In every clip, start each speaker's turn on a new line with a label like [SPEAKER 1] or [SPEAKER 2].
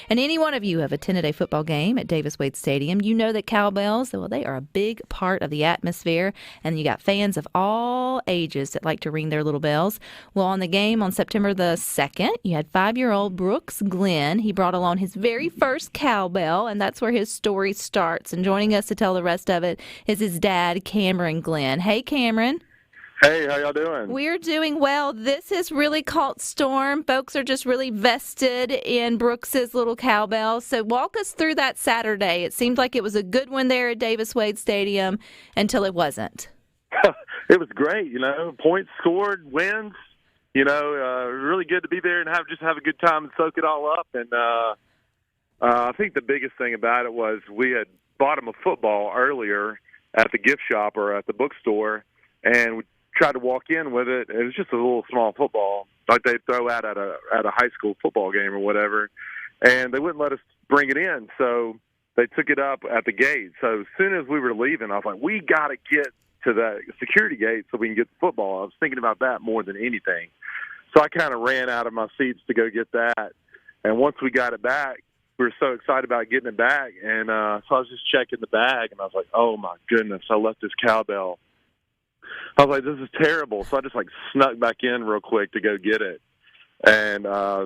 [SPEAKER 1] And any one of you who have attended a football game at Davis Wade Stadium, you know that cowbells, well, they are a big part of the atmosphere, and you got fans of all ages that like to ring their little bells. Well, on the game on September the 2nd, you had 5-year-old Brooks Glenn. He brought along his very first cowbell, and that's where his story starts. And joining us to tell the rest of it is his dad, Cameron Glenn. Hey, Cameron.
[SPEAKER 2] Hey, how y'all doing?
[SPEAKER 1] We're doing well. This has really caught storm. Folks are just really vested in Brooks's little cowbell. So walk us through that Saturday. It seemed like it was a good one there at Davis Wade Stadium until it wasn't.
[SPEAKER 2] It was great, points scored, wins, really good to be there and have a good time and soak it all up. And I think the biggest thing about it was we had bought him a football earlier at the gift shop or at the bookstore, and we tried to walk in with it. It was just a little small football like they throw out at a high school football game or whatever, and they wouldn't let us bring it in, so they took it up at the gate. So as soon as we were leaving, I was like, we got to get to the security gate so we can get the football. I was thinking about that more than anything. So I kind of ran out of my seats to go get that, and once we got it back, we were so excited about getting it back, and so I was just checking the bag, and I was like, oh my goodness, I left this cowbell. I was like, this is terrible. So I just snuck back in real quick to go get it. And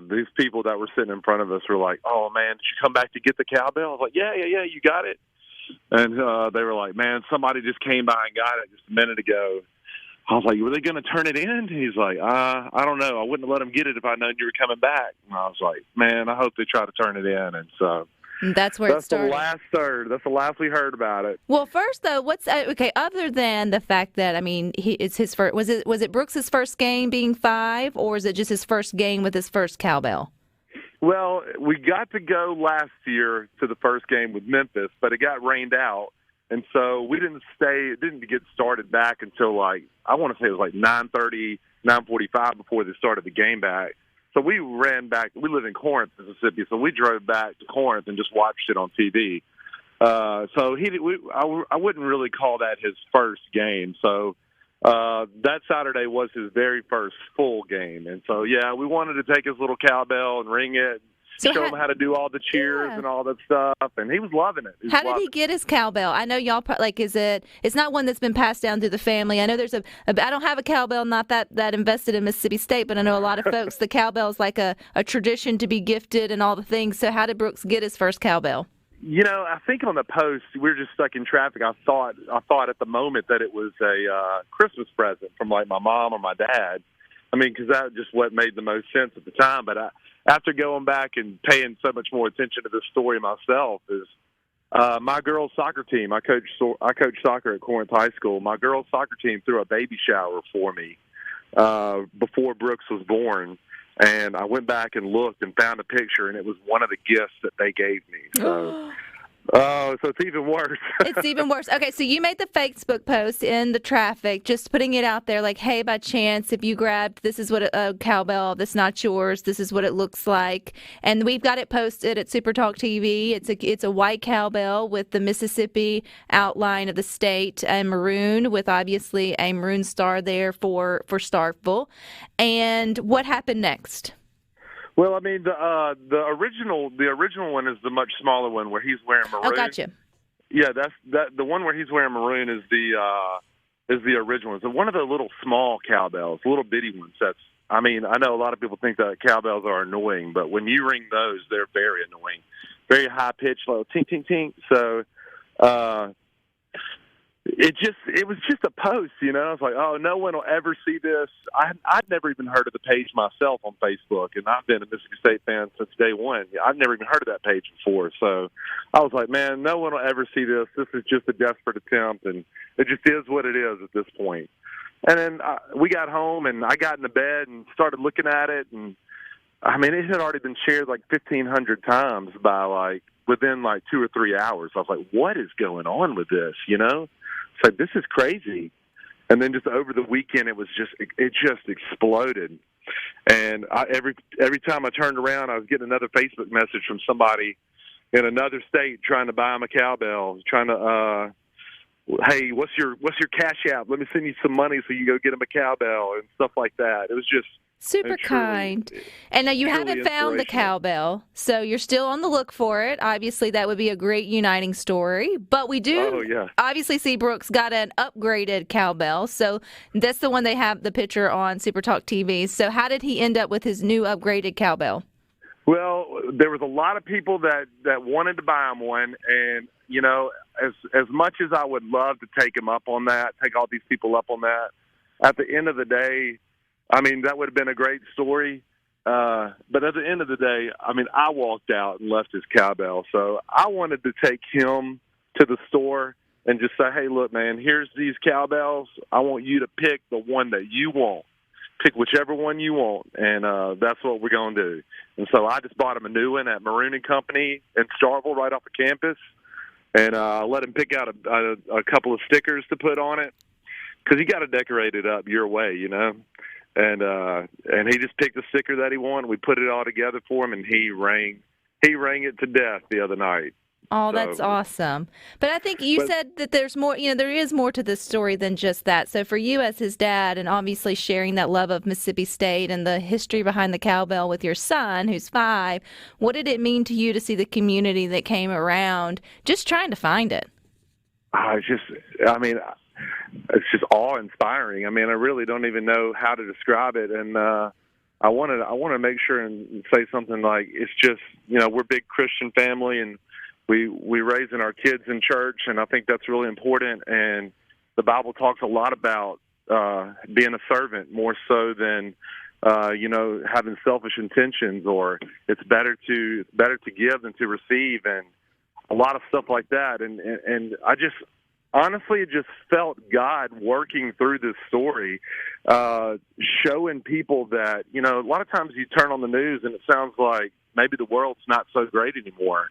[SPEAKER 2] these people that were sitting in front of us were like, oh, man, did you come back to get the cowbell? I was like, yeah, you got it. And they were like, man, somebody just came by and got it just a minute ago. I was like, were they going to turn it in? He's like, I don't know. I wouldn't have let them get it if I'd known you were coming back. And I was like, man, I hope they try to turn it in. And so
[SPEAKER 1] that's where it started.
[SPEAKER 2] That's the last third. That's the last we heard about it.
[SPEAKER 1] Well, first though, what's okay? Other than the fact that it's his first. Was it Brooks's first game being 5, or is it just his first game with his first cowbell?
[SPEAKER 2] Well, we got to go last year to the first game with Memphis, but it got rained out, and so we didn't stay. It didn't get started back until I want to say it was 9:30, 9:45 before they started the game back. So we ran back. We live in Corinth, Mississippi, so we drove back to Corinth and just watched it on TV. I wouldn't really call that his first game. So that Saturday was his very first full game. And so, yeah, we wanted to take his little cowbell and ring it, show him how to do all the cheers and all that stuff, and he was loving it.
[SPEAKER 1] How did he get his cowbell? I know y'all it's not one that's been passed down through the family. I know there's I don't have a cowbell, not that invested in Mississippi State, but I know a lot of folks, the cowbell is like a tradition to be gifted and all the things. So how did Brooks get his first cowbell?
[SPEAKER 2] I think on the post, we were just stuck in traffic. I thought at the moment that it was a Christmas present from my mom or my dad. Because that just what made the most sense at the time. But after going back and paying so much more attention to this story myself, is my girls' soccer team. I coach soccer at Corinth High School. My girls' soccer team threw a baby shower for me before Brooks was born. And I went back and looked and found a picture, and it was one of the gifts that they gave me. So. Oh, so it's even worse.
[SPEAKER 1] It's even worse. Okay, so you made the Facebook post in the traffic, just putting it out there like, hey, by chance, if you grabbed, this is what a cowbell that's not yours, this is what it looks like. And we've got it posted at SuperTalk TV. It's a white cowbell with the Mississippi outline of the state and maroon, with obviously a maroon star there for Starkville. And what happened next?
[SPEAKER 2] Well, the original one is the much smaller one where he's wearing maroon.
[SPEAKER 1] Oh, gotcha.
[SPEAKER 2] Yeah, the one where he's wearing maroon is the original one. So one of the little small cowbells, little bitty ones. I know a lot of people think that cowbells are annoying, but when you ring those, they're very annoying, very high pitched, little tink tink tink. So it was just a post, I was like, oh, no one will ever see this. I'd never even heard of the page myself on Facebook, and I've been a Mississippi State fan since day one. I've never even heard of that page before. So I was like, man, no one will ever see this. This is just a desperate attempt, and it just is what it is at this point. And then we got home, and I got into bed and started looking at it, and it had already been shared 1,500 times by within 2 or 3 hours. I was like, what is going on with this, So this is crazy. And then just over the weekend, it just exploded. And every time I turned around, I was getting another Facebook message from somebody in another state trying to buy him a cowbell, trying to, hey, what's your cash app? Let me send you some money so you go get him a cowbell and stuff like that. It was just
[SPEAKER 1] Super
[SPEAKER 2] It truly,
[SPEAKER 1] kind. And now you
[SPEAKER 2] truly
[SPEAKER 1] haven't found the
[SPEAKER 2] inspirational.
[SPEAKER 1] cowbell, so you're still on the look for it. Obviously, that would be a great uniting story. But we
[SPEAKER 2] Oh
[SPEAKER 1] do
[SPEAKER 2] yeah.
[SPEAKER 1] obviously see Brooks got an upgraded cowbell. So that's the one they have the picture on SuperTalk TV. So how did he end up with his new upgraded cowbell?
[SPEAKER 2] Well, there was a lot of people that wanted to buy him one, and as much as I would love to take him up on that, take all these people up on that, at the end of the day, I mean, that would have been a great story. But at the end of the day, I mean, I walked out and left his cowbell. So I wanted to take him to the store and just say, hey, look, man, here's these cowbells. I want you to pick the one that you want. Pick whichever one you want, and that's what we're going to do. And so I just bought him a new one at Maroon and Company in Starkville right off the campus, and let him pick out a couple of stickers to put on it because you got to decorate it up your way, And he just picked the sticker that he wanted. We put it all together for him, and he rang it to death the other night.
[SPEAKER 1] Oh, that's awesome. But I think you said that there's more, there is more to this story than just that. So for you as his dad and obviously sharing that love of Mississippi State and the history behind the cowbell with your son, who's 5, what did it mean to you to see the community that came around just trying to find it?
[SPEAKER 2] It's just awe-inspiring. I mean, I really don't even know how to describe it. And I want to make sure and say something like it's just, we're a big Christian family, and we raising our kids in church, and I think that's really important. And the Bible talks a lot about being a servant more so than having selfish intentions, or it's better to give than to receive, and a lot of stuff like that. And I just honestly just felt God working through this story, showing people that a lot of times you turn on the news and it sounds like maybe the world's not so great anymore.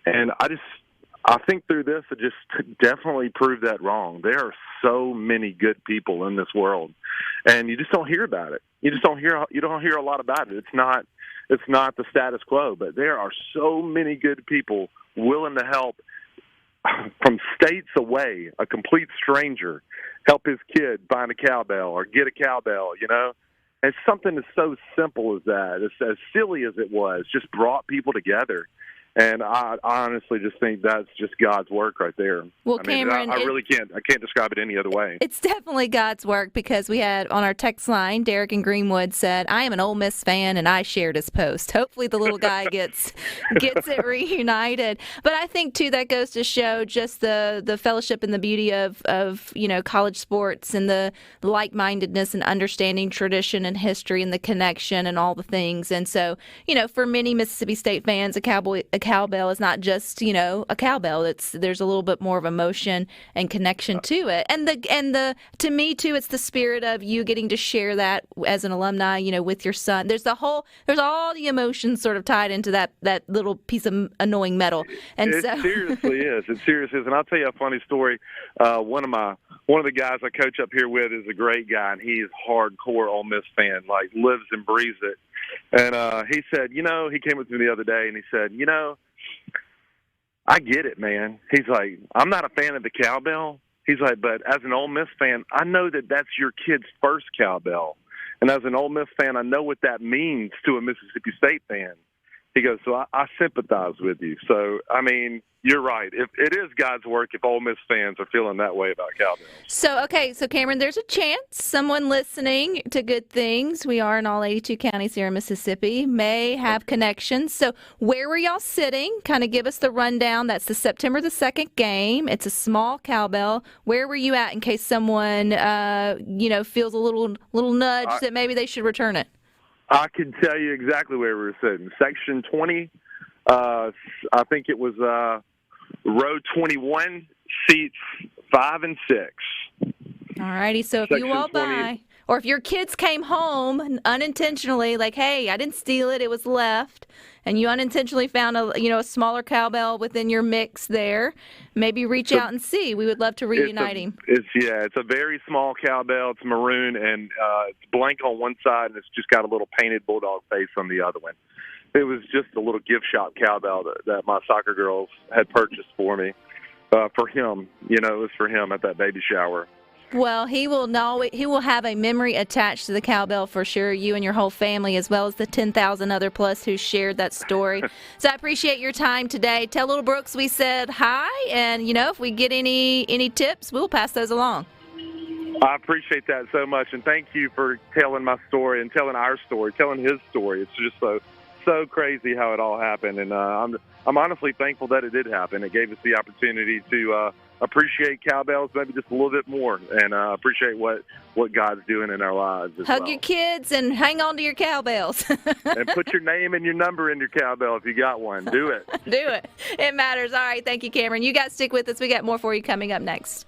[SPEAKER 2] And I think through this, it just definitely proved that wrong. There are so many good people in this world, and you just don't hear about it. You don't hear a lot about it. It's not the status quo, but there are so many good people willing to help from states away. A complete stranger help his kid find a cowbell or get a cowbell. It's something that's so simple as that. It's as silly as it was, just brought people together. And I honestly just think that's just God's work right there.
[SPEAKER 1] Well, Cameron,
[SPEAKER 2] I really can't. I can't describe it any other way.
[SPEAKER 1] It's definitely God's work because we had on our text line, Derek in Greenwood said, "I am an Ole Miss fan," and I shared his post. Hopefully, the little guy gets it reunited. But I think too that goes to show just the fellowship and the beauty of college sports and the like-mindedness and understanding tradition and history and the connection and all the things. And so for many Mississippi State fans, a cowbell is not just a cowbell. There's a little bit more of emotion and connection to it, and the to me too, it's the spirit of you getting to share that as an alumni, with your son. There's all the emotions sort of tied into that little piece of annoying metal. And
[SPEAKER 2] it seriously is. It seriously is. And I'll tell you a funny story. One of the guys I coach up here with is a great guy, and he's hardcore Ole Miss fan, like lives and breathes it. And he said, he came up to me the other day, and he said, I get it, man. He's like, I'm not a fan of the cowbell. He's like, but as an Ole Miss fan, I know that that's your kid's first cowbell. And as an Ole Miss fan, I know what that means to a Mississippi State fan. He goes, so I sympathize with you. So, I mean, you're right. If it is God's work if Ole Miss fans are feeling that way about cowbells.
[SPEAKER 1] So Cameron, there's a chance someone listening to Good Things, we are in all 82 counties here in Mississippi, may have connections. So where were y'all sitting? Kind of give us the rundown. That's the September the 2nd game. It's a small cowbell. Where were you at in case someone, feels a little nudge that maybe they should return it?
[SPEAKER 2] I can tell you exactly where we were sitting. Section 20, I think it was row 21, seats 5 and 6.
[SPEAKER 1] All righty. So if you walk by, or if your kids came home unintentionally, like, hey, I didn't steal it, it was left, and you unintentionally found a smaller cowbell within your mix there, maybe reach out and see. We would love to reunite him.
[SPEAKER 2] It's a very small cowbell. It's maroon, and it's blank on one side, and it's just got a little painted bulldog face on the other one. It was just a little gift shop cowbell that my soccer girls had purchased for me, for him. It was for him at that baby shower.
[SPEAKER 1] Well, he will have a memory attached to the cowbell for sure, you and your whole family, as well as the 10,000 other plus who shared that story. So I appreciate your time today. Tell little Brooks we said hi, and, if we get any tips, we'll pass those along.
[SPEAKER 2] I appreciate that so much, and thank you for telling my story and telling our story, telling his story. It's just so crazy how it all happened, and I'm honestly thankful that it did happen. It gave us the opportunity to appreciate cowbells maybe just a little bit more, and appreciate what God's doing in our lives as
[SPEAKER 1] Hug
[SPEAKER 2] well.
[SPEAKER 1] your kids and hang on to your cowbells.
[SPEAKER 2] And put your name and your number in your cowbell if you got one. Do it.
[SPEAKER 1] Do it. It matters. All right. Thank you, Cameron. You guys stick with us. We got more for you coming up next.